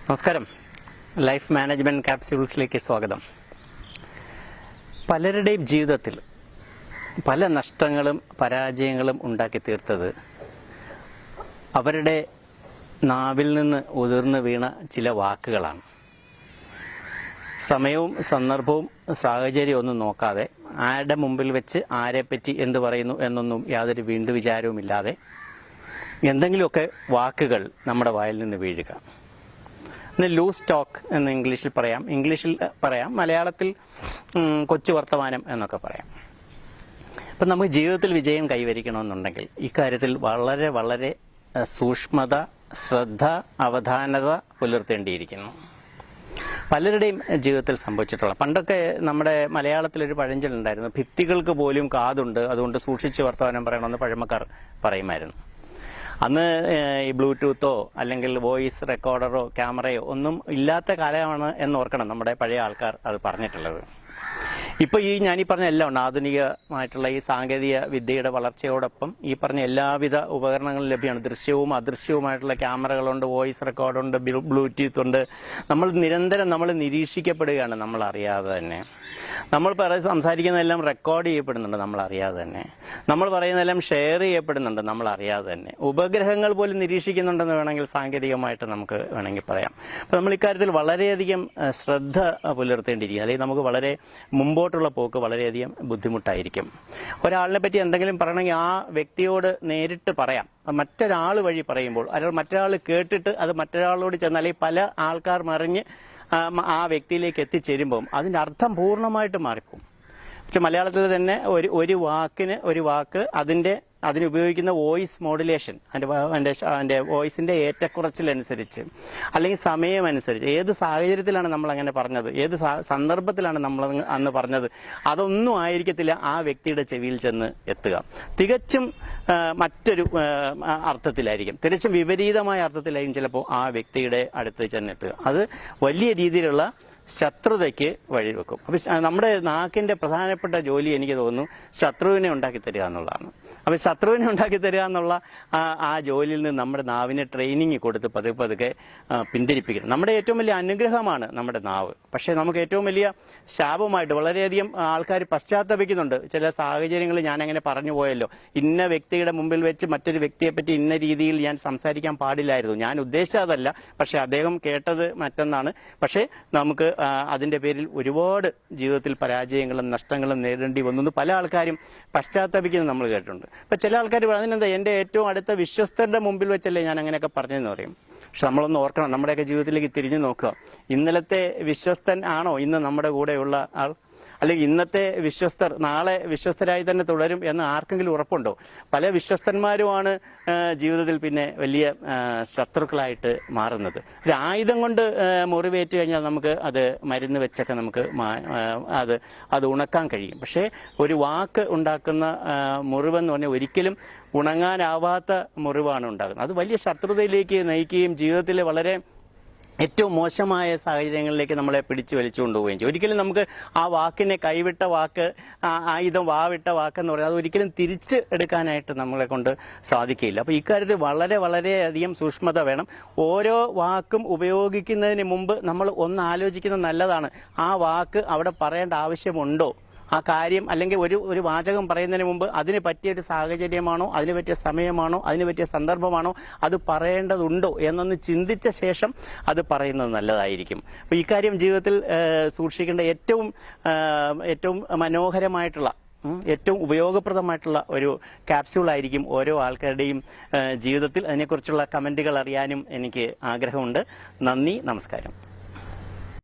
നമസ്കാരം. Life management ക്യാപ്സ്യൂൾസിലേക്ക് സ്വാഗതം. പലരുടെയും ജീവിതത്തിൽ പല നഷ്ടങ്ങളും പരാജയങ്ങളും ഉണ്ടാക്കി തീർത്തത് അവരുടെ നാവിൽ നിന്ന് ഉതിർന്നു വീണ ചില വാക്കുകളാണ്. സമയവും സന്ദർഭവും സാഹചര്യവും ഒന്നും നോക്കാതെ ആരുടെ മുമ്പിൽ വെച്ച് ആരെപ്പറ്റി എന്ത് പറയുന്നു എന്നൊന്നും യാതൊരു വീണ്ടു വിചാരവുമില്ലാതെ എന്തെങ്കിലുമൊക്കെ വാക്കുകൾ നമ്മുടെ വായിൽ നിന്ന് വീഴുക. ലൂസ് ടോക്ക് എന്ന് ഇംഗ്ലീഷിൽ പറയാം, മലയാളത്തിൽ കൊച്ചു വർത്തമാനം എന്നൊക്കെ പറയാം. അപ്പം നമുക്ക് ജീവിതത്തിൽ വിജയം കൈവരിക്കണമെന്നുണ്ടെങ്കിൽ ഇക്കാര്യത്തിൽ വളരെ വളരെ സൂക്ഷ്മത, ശ്രദ്ധ, അവധാനത പുലർത്തേണ്ടിയിരിക്കുന്നു. പലരുടെയും ജീവിതത്തിൽ സംഭവിച്ചിട്ടുള്ള, പണ്ടൊക്കെ നമ്മുടെ മലയാളത്തിലൊരു പഴഞ്ചൊല്ലുണ്ടായിരുന്നു, ഭിത്തികൾക്ക് പോലും കാതുണ്ട്, അതുകൊണ്ട് സൂക്ഷിച്ച് വർത്തമാനം പറയണമെന്ന് പഴമക്കാർ പറയുമായിരുന്നു. അന്ന് ഈ ബ്ലൂടൂത്തോ അല്ലെങ്കിൽ വോയിസ് റെക്കോർഡറോ ക്യാമറയോ ഒന്നും ഇല്ലാത്ത കാലമാണ് എന്നോർക്കണം നമ്മുടെ പഴയ ആൾക്കാർ അത് പറഞ്ഞിട്ടുള്ളത്. ഇപ്പോൾ ഞാനീ പറഞ്ഞ എല്ലാം ഉണ്ട്. ആധുനികമായിട്ടുള്ള ഈ സാങ്കേതിക വിദ്യയുടെ വളർച്ചയോടൊപ്പം ഈ പറഞ്ഞ എല്ലാവിധ ഉപകരണങ്ങളും ലഭ്യമാണ്. ദൃശ്യവും അദൃശ്യവുമായിട്ടുള്ള ക്യാമറകളുണ്ട്, വോയിസ് റെക്കോർഡുണ്ട്, ബ്ലൂടൂത്ത് ഉണ്ട്. നമ്മൾ നിരന്തരം നിരീക്ഷിക്കപ്പെടുകയാണ് നമ്മൾ അറിയാതെ തന്നെ. നമ്മൾ സംസാരിക്കുന്നതെല്ലാം റെക്കോർഡ് ചെയ്യപ്പെടുന്നുണ്ട് നമ്മൾ അറിയാതെ തന്നെ. നമ്മൾ പറയുന്നതെല്ലാം ഷെയർ ചെയ്യപ്പെടുന്നുണ്ട് നമ്മൾ അറിയാതെ തന്നെ. ഉപഗ്രഹങ്ങൾ പോലും നിരീക്ഷിക്കുന്നുണ്ടെന്ന് വേണമെങ്കിൽ സാങ്കേതികമായിട്ട് നമുക്ക് വേണമെങ്കിൽ പറയാം. അപ്പോൾ നമ്മൾ ഇക്കാര്യത്തിൽ വളരെയധികം ശ്രദ്ധ പുലർത്തേണ്ടിയിരിക്കും. അല്ലെങ്കിൽ നമുക്ക് വളരെ മുമ്പോട്ടുള്ള പോക്ക് വളരെയധികം ബുദ്ധിമുട്ടായിരിക്കും. ഒരാളിനെ പറ്റി എന്തെങ്കിലും പറയണമെങ്കിൽ ആ വ്യക്തിയോട് നേരിട്ട് പറയാം. മറ്റൊരാൾ വഴി പറയുമ്പോൾ മറ്റൊരാൾ കേട്ടിട്ട് അത് മറ്റൊരാളോട് ചെന്ന് അല്ലെങ്കിൽ പല ആൾക്കാർ മറിഞ്ഞ് ആ വ്യക്തിയിലേക്ക് എത്തിച്ചേരുമ്പം അതിൻ്റെ അർത്ഥം പൂർണ്ണമായിട്ട് മാറിപ്പോകും. പക്ഷെ മലയാളത്തിൽ തന്നെ ഒരു വാക്ക് അതിനുപയോഗിക്കുന്ന വോയിസ് മോഡുലേഷൻ, അതിൻ്റെ വോയിസിൻ്റെ ഏറ്റക്കുറച്ചിലനുസരിച്ച് അല്ലെങ്കിൽ സമയമനുസരിച്ച്, ഏത് സാഹചര്യത്തിലാണ് നമ്മൾ അങ്ങനെ പറഞ്ഞത്, ഏത് സന്ദർഭത്തിലാണ് നമ്മൾ അന്ന് പറഞ്ഞത്, അതൊന്നും ആയിരിക്കത്തില്ല ആ വ്യക്തിയുടെ ചെവിയിൽ ചെന്ന് എത്തുക. തികച്ചും മറ്റൊരു അർത്ഥത്തിലായിരിക്കും, തികച്ചും വിപരീതമായ അർത്ഥത്തിലായിരിക്കും ചിലപ്പോൾ ആ വ്യക്തിയുടെ അടുത്ത് ചെന്നെത്തുക. അത് വലിയ രീതിയിലുള്ള ശത്രുതയ്ക്ക് വഴിവെക്കും. അപ്പം നമ്മുടെ നാക്കിൻ്റെ പ്രധാനപ്പെട്ട ജോലി എനിക്ക് തോന്നുന്നു ശത്രുവിനെ ഉണ്ടാക്കി തരിക എന്നുള്ളതാണ്. അപ്പം ശത്രുവിനെ ഉണ്ടാക്കി തരിക എന്നുള്ള ആ ജോലിയിൽ നിന്ന് നമ്മുടെ നാവിനെ ട്രെയിനിങ് കൊടുത്ത് പതുക്കെ പിന്തിരിപ്പിക്കണം. നമ്മുടെ ഏറ്റവും വലിയ അനുഗ്രഹമാണ് നമ്മുടെ നാവ്. പക്ഷേ നമുക്ക് ഏറ്റവും വലിയ ശാപമായിട്ട് വളരെയധികം ആൾക്കാർ പശ്ചാത്തപിക്കുന്നുണ്ട്. ചില സാഹചര്യങ്ങളിൽ ഞാൻ അങ്ങനെ പറഞ്ഞു പോയല്ലോ, ഇന്ന വ്യക്തിയുടെ മുമ്പിൽ വെച്ച് മറ്റൊരു വ്യക്തിയെപ്പറ്റി ഇന്ന രീതിയിൽ ഞാൻ സംസാരിക്കാൻ പാടില്ലായിരുന്നു, ഞാൻ ഉദ്ദേശിച്ചതല്ല, പക്ഷെ അദ്ദേഹം കേട്ടത് മറ്റൊന്നാണ്. പക്ഷേ നമുക്ക് അതിൻ്റെ പേരിൽ ഒരുപാട് ജീവിതത്തിൽ പരാജയങ്ങളും നഷ്ടങ്ങളും നേരിടേണ്ടി വന്നു പല ആൾക്കാരും പശ്ചാത്തപിക്കുന്നത് നമ്മൾ കേട്ടിട്ടുണ്ട്. അപ്പം ചില ആൾക്കാർ അതിനെന്താ, എൻ്റെ ഏറ്റവും അടുത്ത വിശ്വസ്തരുടെ മുമ്പിൽ വെച്ചല്ലേ ഞാൻ അങ്ങനെയൊക്കെ പറഞ്ഞതെന്ന് പറയും. പക്ഷെ നമ്മളൊന്ന് ഓർക്കണം, നമ്മുടെയൊക്കെ ജീവിതത്തിലേക്ക് തിരിഞ്ഞു നോക്കുക. ഇന്നലത്തെ വിശ്വസ്തൻ ആണോ ഇന്ന് നമ്മുടെ കൂടെയുള്ള ആൾ? അല്ലെങ്കിൽ ഇന്നത്തെ വിശ്വസ്തർ നാളെ വിശ്വസ്തരായി തന്നെ തുടരും എന്ന് ആർക്കെങ്കിലും ഉറപ്പുണ്ടോ? പല വിശ്വസ്തന്മാരുമാണ് ജീവിതത്തിൽ പിന്നെ വലിയ ശത്രുക്കളായിട്ട് മാറുന്നത്. ഒരു ആയുധം കൊണ്ട് മുറിവേറ്റ് കഴിഞ്ഞാൽ നമുക്ക് അത് മരുന്ന് വെച്ചൊക്കെ നമുക്ക് അത് ഉണക്കാൻ കഴിയും. പക്ഷേ ഒരു വാക്ക് ഉണ്ടാക്കുന്ന മുറിവെന്ന് പറഞ്ഞാൽ ഒരിക്കലും ഉണങ്ങാനാവാത്ത മുറിവാണ് ഉണ്ടാകുന്നത്. അത് വലിയ ശത്രുതയിലേക്ക് നയിക്കുകയും ജീവിതത്തിൽ വളരെ ഏറ്റവും മോശമായ സാഹചര്യങ്ങളിലേക്ക് നമ്മളെ പിടിച്ചു വലിച്ചു കൊണ്ടുപോവുകയും ചെയ്യും. ഒരിക്കലും നമുക്ക് ആ വാക്കിനെ കൈവിട്ട വാക്ക്, ആയുധം വാവിട്ട വാക്കെന്ന് പറയുന്നത് അത് ഒരിക്കലും തിരിച്ച് എടുക്കാനായിട്ട് നമ്മളെ കൊണ്ട് സാധിക്കില്ല. അപ്പോൾ ഇക്കാര്യത്തിൽ വളരെ വളരെയധികം സൂക്ഷ്മത വേണം. ഓരോ വാക്കും ഉപയോഗിക്കുന്നതിന് മുമ്പ് നമ്മൾ ഒന്ന് ആലോചിക്കുന്നത് നല്ലതാണ്. ആ വാക്ക് അവിടെ പറയേണ്ട ആവശ്യമുണ്ടോ? ആ കാര്യം അല്ലെങ്കിൽ ഒരു വാചകം പറയുന്നതിന് മുമ്പ് അതിന് പറ്റിയൊരു സാഹചര്യമാണോ, അതിന് പറ്റിയ സമയമാണോ, അതിന് പറ്റിയ സന്ദർഭമാണോ, അത് പറയേണ്ടതുണ്ടോ എന്നൊന്ന് ചിന്തിച്ച ശേഷം അത് പറയുന്നത് നല്ലതായിരിക്കും. അപ്പോൾ ഇക്കാര്യം ജീവിതത്തിൽ സൂക്ഷിക്കേണ്ട ഏറ്റവും മനോഹരമായിട്ടുള്ള, ഏറ്റവും ഉപയോഗപ്രദമായിട്ടുള്ള ഒരു ക്യാപ്സ്യൂളായിരിക്കും ഓരോ ആൾക്കാരുടെയും ജീവിതത്തിൽ. അതിനെക്കുറിച്ചുള്ള കമൻറ്റുകൾ അറിയാനും എനിക്ക് ആഗ്രഹമുണ്ട്. നന്ദി, നമസ്കാരം.